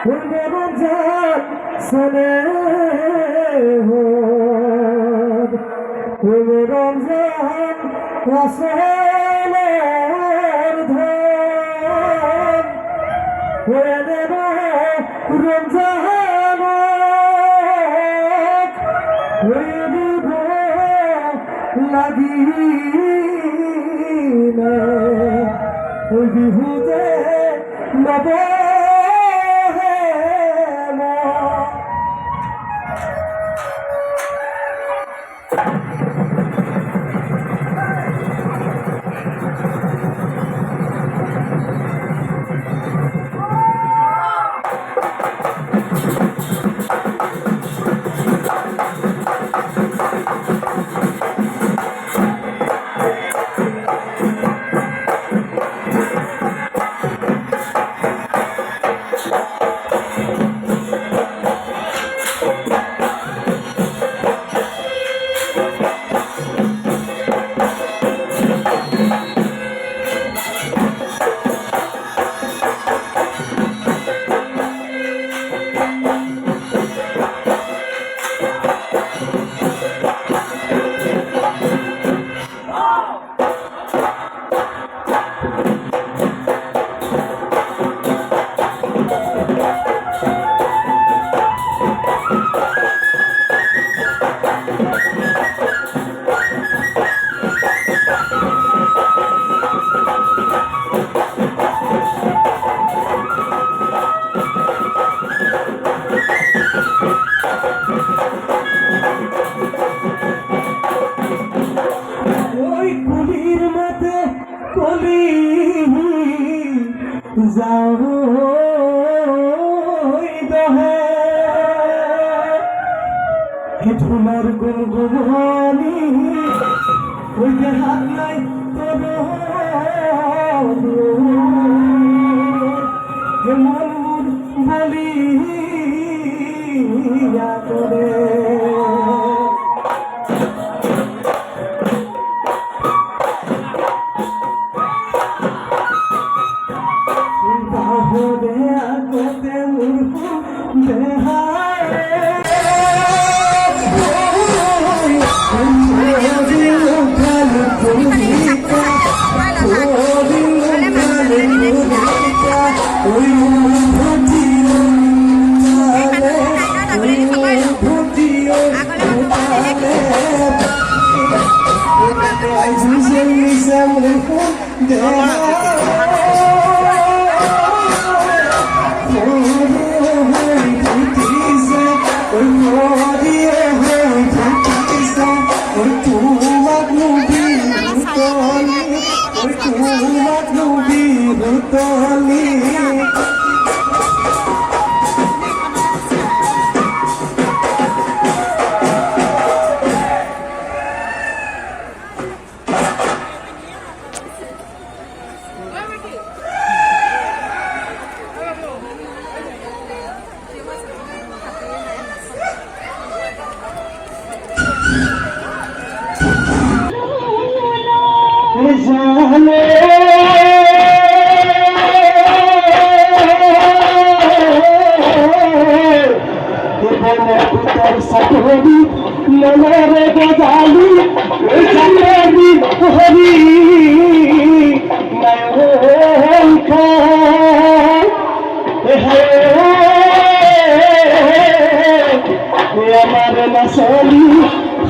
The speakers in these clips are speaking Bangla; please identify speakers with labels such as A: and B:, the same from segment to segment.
A: রমজান সনে রমজান আসলের ধন হয়ে দেব রমজান হয়ে দেব লাগি বিহুতে নব যাও দহে ধুলার গুনগুনানি ওই যে হাত নাই তোর মন বলি করে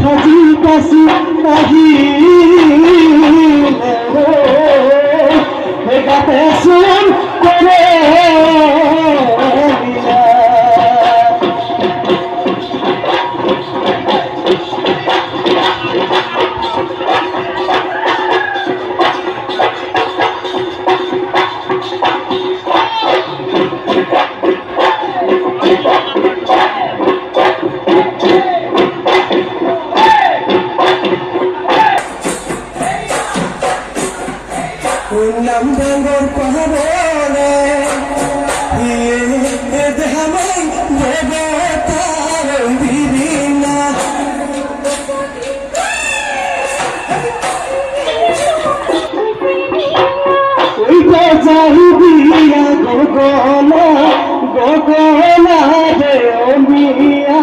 A: হাজি কাশি কাহি গাতে শুন করে Nambangur paharone, ye dehamai devatar dirina. Oi jahidiya gogona, gogona. মিয়া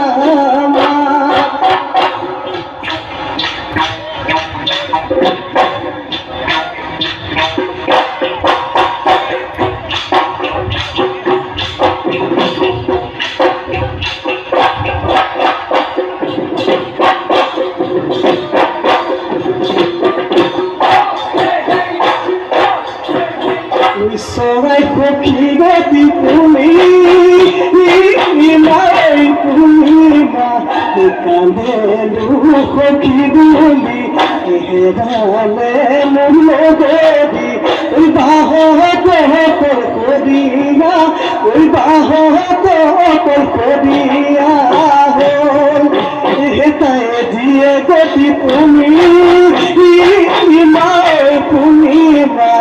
A: সবাই পক্ষী গতি তুমি নাই তুমি মা কাঁদে পক্ষী বলি হেরালে মূল দেবী ওই বাহ করিয়া ওই বাহ করিয়া হেতায় দিয়ে গতি তুমি মায় তুমি মা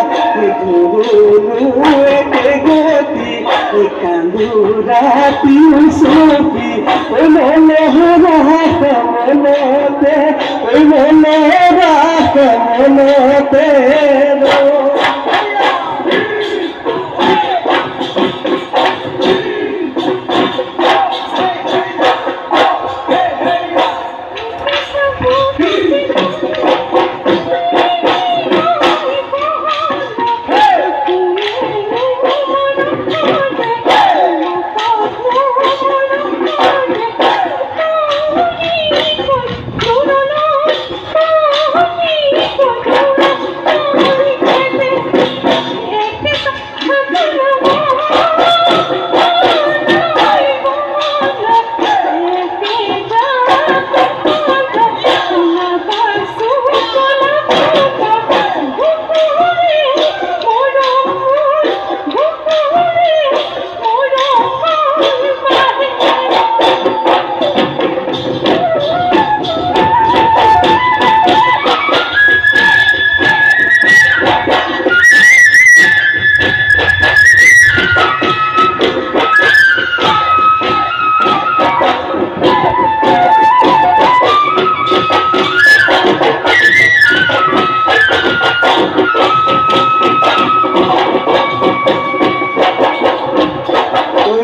A: গতি কান্দুরাতি সুফি ওই মনে রাখ মনতে ওই মনে রাখ মনতে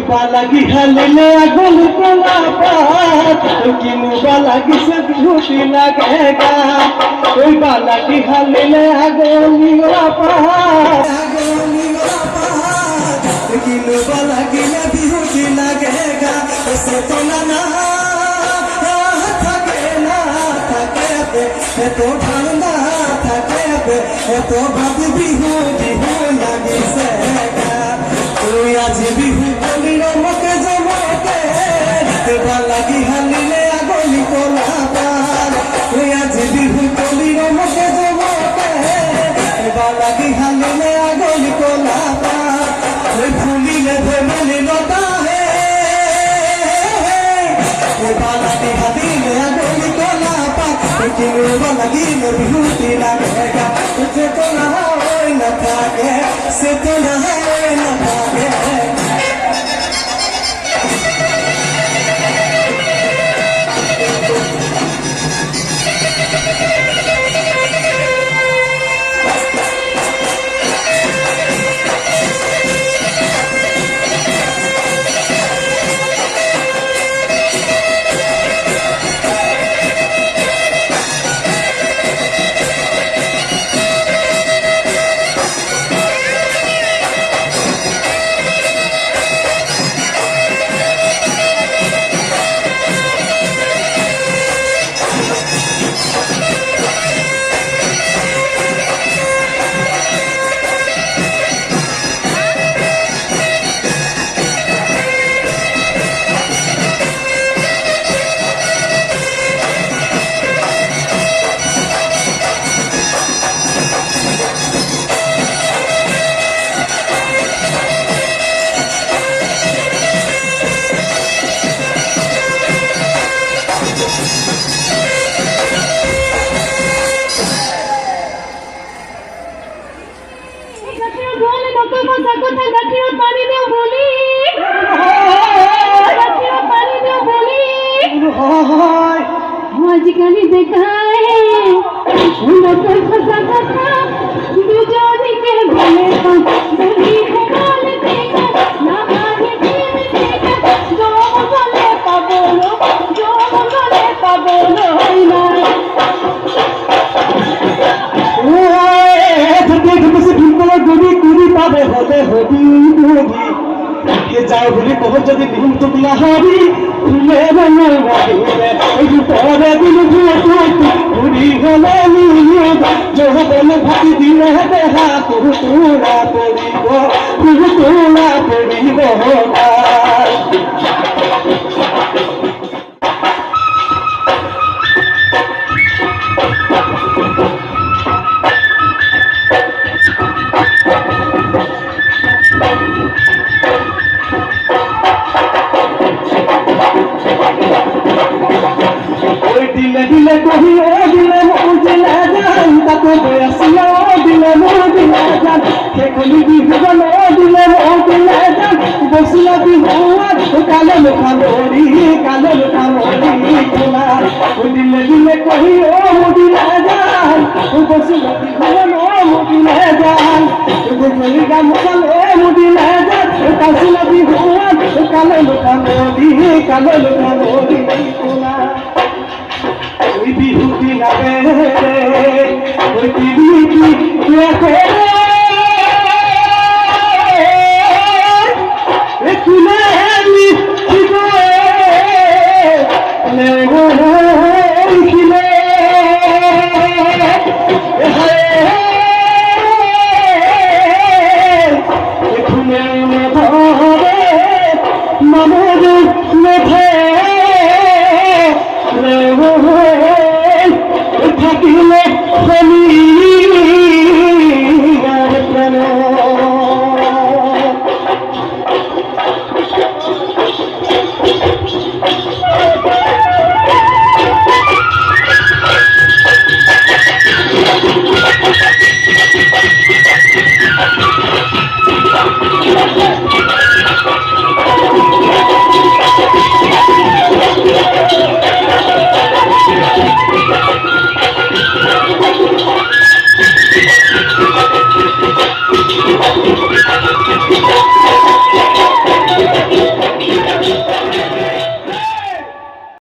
A: বালাগি হালিলে আগুন তোলা পাত কিনু বালাগি সে বিহুতি লাগে গা ওই বালাগি হালিলে আগুন তোলা পাত কিনু বালাগি না বিহুতি লাগে গা সে তোলা না থাকে তো ঠান্ডা থাকে তো ভাবি বিহু বিহু লাগিছে গা তুই আজ বিহু বলি রমকে জমকে বালাগি হালিলে আগলি কোলা পার তুই আজ বিহু বলি রমকে জমকে বালাগি হালিলে আগলি কোলা পার তুই ফুলিলে ভেমলি লতা হে বালাগি হালিলে আগলি কোলা পার কিনু বালাগি বিহুতি লাগেগা তুঝে তো না হয় না থাকে সে তো না হয় না থাকে হলে হবি বুড়ি এ যাও বলি কব যদি দিন টুকলা হাবি তুলে বানাই বাড়িরে ওই পরে দিন বুড়ি হলে নিয়ে জোহ বলে ভাতি দিলে দেহা তুরু তুলা পড়িব দিলে দিলে কহি ও দিলে মুজিলে জান তাকে বয়সিয়া ও দিলে মুজিলে জান কে কলি বিহুবন ও দিলে মুজিলে জান বসিলা বিহুয়া কালে লুকানোরি কোলা ও দিলে দিলে কহি ও মুজিলে জান বসিলা বিহুবন ও মুজিলে জান কলি গামছাল ও মুজিলে জান বসিলা বিহুয়া কালে লুকানোরি কোলা ওই বিহুটি লাগে ওই বিহুটি